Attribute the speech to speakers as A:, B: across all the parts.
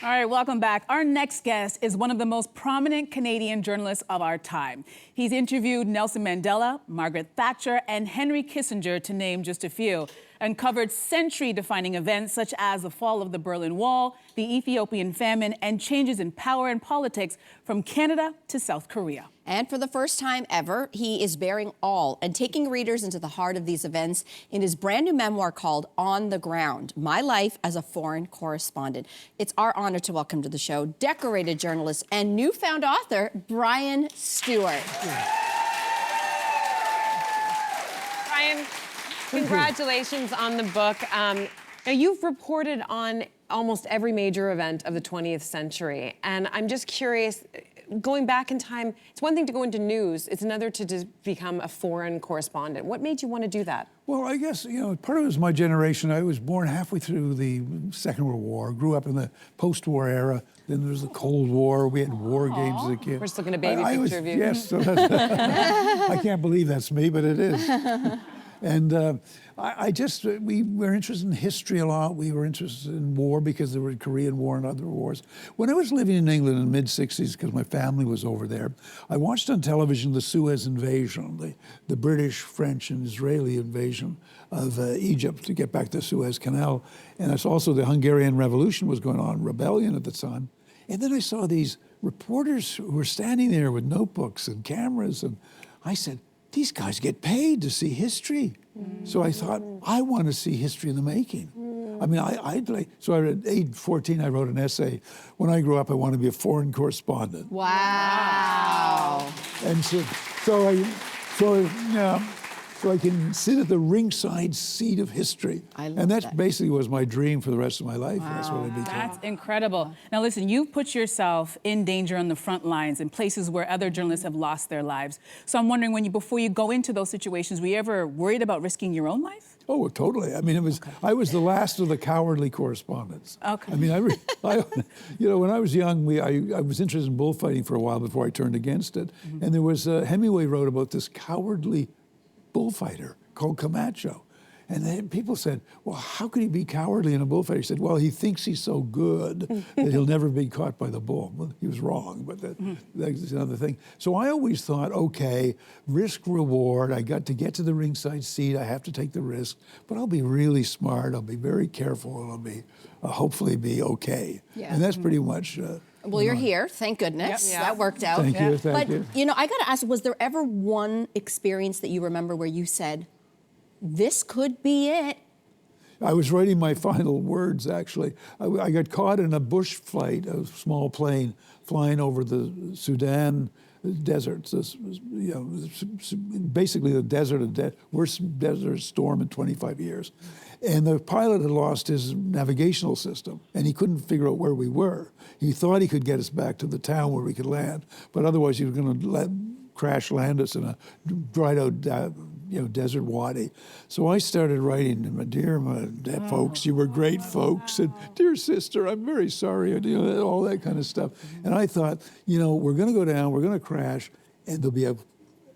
A: All right, welcome back. Our next guest is one of the most prominent Canadian journalists of our time. He's interviewed Nelson Mandela, Margaret Thatcher, and Henry Kissinger, to name just a few, and covered century-defining events such as the fall of the Berlin Wall, the Ethiopian famine, and changes in power and politics from Canada to South Korea.
B: And for the first time ever, he is bearing all and taking readers into the heart of these events in his brand new memoir called On the Ground, My Life as a Foreign Correspondent. It's our honor to welcome to the show decorated journalist and newfound author, Brian Stewart.
C: Brian, congratulations on the book. Now, you've reported on almost every major event of the 20th century, and I'm just curious, going back in time, it's one thing to go into news, it's another to just become a foreign correspondent. What made you want to do that?
D: Well, I guess, part of it was my generation. I was born halfway through the Second World War, grew up in the post-war era. Then there was the Cold War. We had war games as a kid.
C: We're just looking at a baby picture of you.
D: Yes. So I can't believe that's me, but it is. And we were interested in history a lot. We were interested in war because there were the Korean War and other wars. When I was living in England in the mid-'60s, because my family was over there, I watched on television the Suez invasion, the British, French, and Israeli invasion of Egypt to get back to the Suez Canal. And I saw also the Hungarian Revolution was going on, rebellion at the time. And then I saw these reporters who were standing there with notebooks and cameras, and I said, these guys get paid to see history. So I thought, I want to see history in the making. I mean, so at age 14, I wrote an essay. When I grew up, I wanted to be a foreign correspondent.
B: Wow.
D: And so I can sit at the ringside seat of history. And that basically was my dream for the rest of my life. Wow. That's what I became.
A: That's incredible. Now listen, you've put yourself in danger on the front lines in places where other journalists have lost their lives. So I'm wondering, before you go into those situations, were you ever worried about risking your own life?
D: Oh, totally. I mean, I was the last of the cowardly correspondents.
A: Okay.
D: I mean, when I was young, I was interested in bullfighting for a while before I turned against it. And there was, Hemingway wrote about this cowardly bullfighter called Camacho. And then people said, well, how could he be cowardly in a bullfight? He said, well, he thinks he's so good that he'll never be caught by the bull. Well, he was wrong, but that's another thing. So I always thought, okay, risk reward. I got to get to the ringside seat. I have to take the risk, but I'll be really smart. I'll be very careful, and I'll be hopefully be okay. Yeah. And that's pretty much.
B: Well, you're here, thank goodness.
A: Yep.
B: That worked out.
D: Thank you, thank you.
B: But, I got to ask, was there ever one experience that you remember where you said, this could be it?
D: I was writing my final words, actually. I got caught in a bush flight, a small plane flying over the Sudan deserts. Basically the desert, worst desert storm in 25 years. And the pilot had lost his navigational system, and he couldn't figure out where we were. He thought he could get us back to the town where we could land, but otherwise he was going to crash land us in a dried out desert wadi. So I started writing, dear folks, you were great folks, and dear sister, I'm very sorry, and all that kind of stuff. And I thought, we're going to go down, we're going to crash, and there'll be a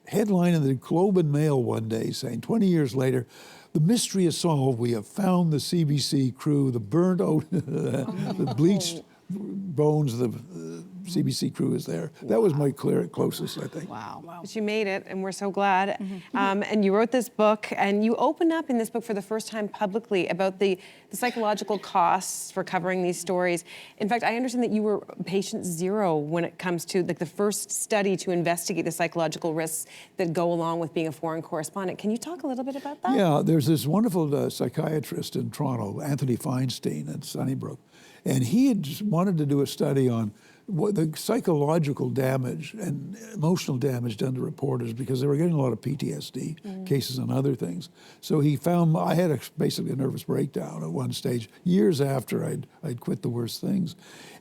D: headline in the Globe and Mail one day saying, 20 years later, the mystery is solved. We have found the CBC crew, the burnt out, the bleached bones of the CBC crew is there. Wow. That was my closest, I think.
C: Wow. But you made it, and we're so glad. And you wrote this book, and you open up in this book for the first time publicly about the psychological costs for covering these stories. In fact, I understand that you were patient zero when it comes to the first study to investigate the psychological risks that go along with being a foreign correspondent. Can you talk a little bit about that?
D: Yeah, there's this wonderful psychiatrist in Toronto, Anthony Feinstein at Sunnybrook, and he had just wanted to do a study on what the psychological damage and emotional damage done to reporters, because they were getting a lot of PTSD cases and other things. So he found I had basically a nervous breakdown at one stage, years after I'd quit the worst things.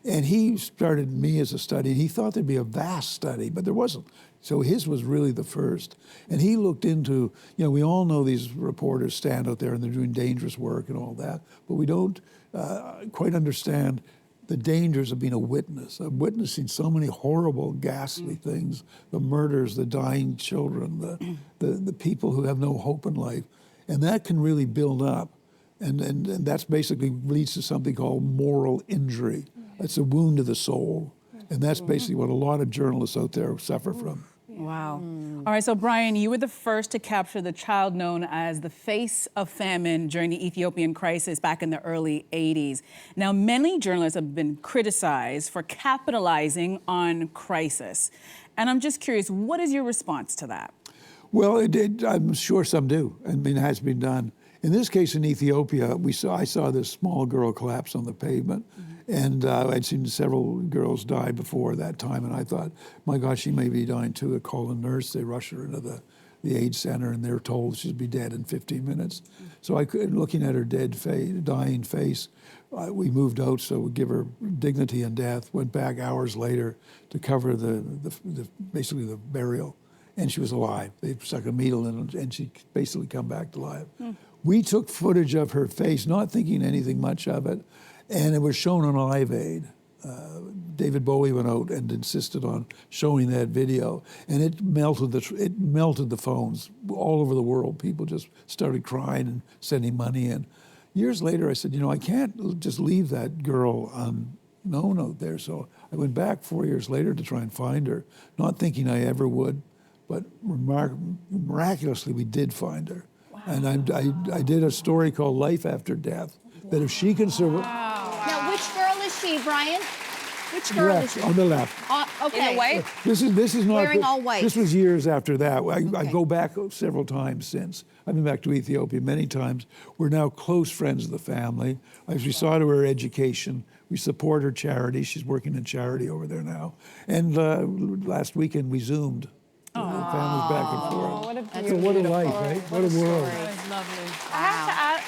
D: And he started me as a study. He thought there'd be a vast study, but there wasn't. So his was really the first. And he looked into, we all know these reporters stand out there and they're doing dangerous work and all that, but we don't quite understand the dangers of being a witness, of witnessing so many horrible, ghastly things, the murders, the dying children, the people who have no hope in life. And that can really build up. And that's basically leads to something called moral injury. It's a wound to the soul. And that's basically what a lot of journalists out there suffer from.
A: Wow. All right, so Brian, you were the first to capture the child known as the face of famine during the Ethiopian crisis back in the early 80s. Now, many journalists have been criticized for capitalizing on crisis. And I'm just curious, what is your response to that?
D: Well, I'm sure some do. I mean, it has been done. In this case, in Ethiopia, I saw this small girl collapse on the pavement, and I'd seen several girls die before that time, and I thought, my God, she may be dying too. They call a nurse, they rush her into the AIDS center, and they're told she'll be dead in 15 minutes. So looking at her dying face, we moved out, so we give her dignity in death, went back hours later to cover basically the burial. And she was alive. They stuck a needle in her, and she basically come back to life. We took footage of her face, not thinking anything much of it, and it was shown on Live Aid. David Bowie went out and insisted on showing that video, and it melted the phones all over the world. People just started crying and sending money in. Years later, I said, you know, I can't just leave that girl unknown out there. So I went back 4 years later to try and find her, not thinking I ever would. But miraculously, we did find her. Wow. And I did a story called Life After Death, that if she can survive...
B: Now, which girl is she, Brian? Which girl is she?
D: On the left.
B: Okay.
C: In the white?
D: This is not...
B: Wearing all white.
D: This was years after that. I go back several times since. I've been back to Ethiopia many times. We're now close friends of the family. We saw to her education. We support her charity. She's working in charity over there now. And last weekend, we Zoomed. The family's back and forth. So what a life, right? What a world.
A: That is lovely.
C: I have to add,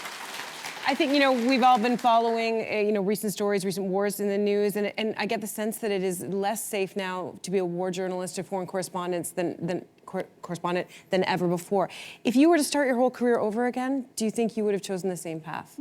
C: I think, you know, we've all been following, you know, recent stories, recent wars in the news, and I get the sense that it is less safe now to be a war journalist or foreign correspondent than ever before. If you were to start your whole career over again, do you think you would have chosen the same path?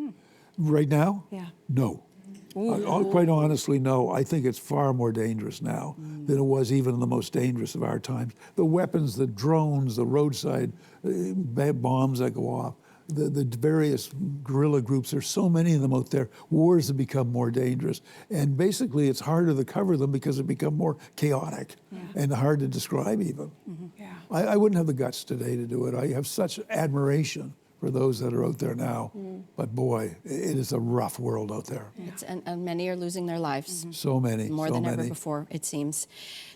D: Right now?
C: Yeah.
D: No. Quite honestly, no. I think it's far more dangerous now than it was even in the most dangerous of our times. The weapons, the drones, the roadside bombs that go off, the various guerrilla groups, there's so many of them out there. Wars have become more dangerous. And basically, it's harder to cover them because they become more chaotic and hard to describe even.
C: Yeah.
D: I wouldn't have the guts today to do it. I have such admiration for those that are out there now. But boy, it is a rough world out there.
B: And many are losing their lives.
D: So many,
B: More than ever before, it seems.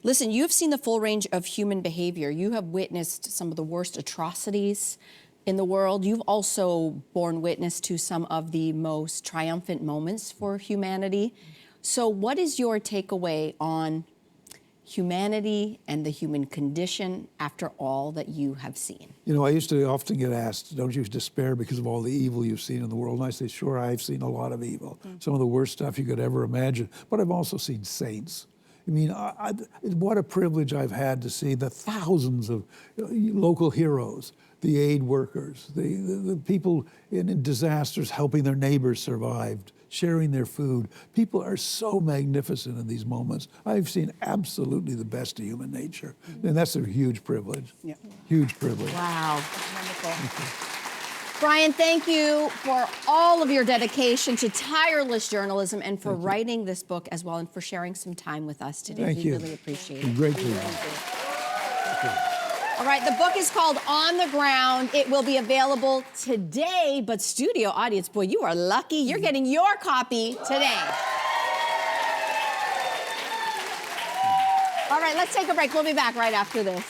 B: Listen, you've seen the full range of human behavior. You have witnessed some of the worst atrocities in the world. You've also borne witness to some of the most triumphant moments for humanity. So what is your takeaway on humanity and the human condition after all that you have seen?
D: You know, I used to often get asked, don't you despair because of all the evil you've seen in the world? And I say, sure, I've seen a lot of evil, some of the worst stuff you could ever imagine, but I've also seen saints. I mean, what a privilege I've had to see the thousands of local heroes, the aid workers, the people in disasters helping their neighbors survive, sharing their food. People are so magnificent in these moments. I've seen absolutely the best of human nature. And that's a huge privilege.
A: Yeah.
D: Huge privilege.
B: Wow. Brian, thank you for all of your dedication to tireless journalism and for writing this book as well and for sharing some time with us today.
D: Thank you.
B: We really appreciate
D: It's
B: it.
D: great to you.
B: All right, the book is called On the Ground. It will be available today, but studio audience, boy, you are lucky. You're getting your copy today. All right, let's take a break. We'll be back right after this.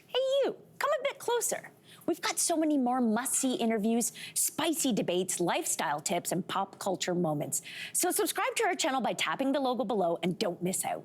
E: Hey, you, come a bit closer. We've got so many more must-see interviews, spicy debates, lifestyle tips, and pop culture moments. So subscribe to our channel by tapping the logo below and don't miss out.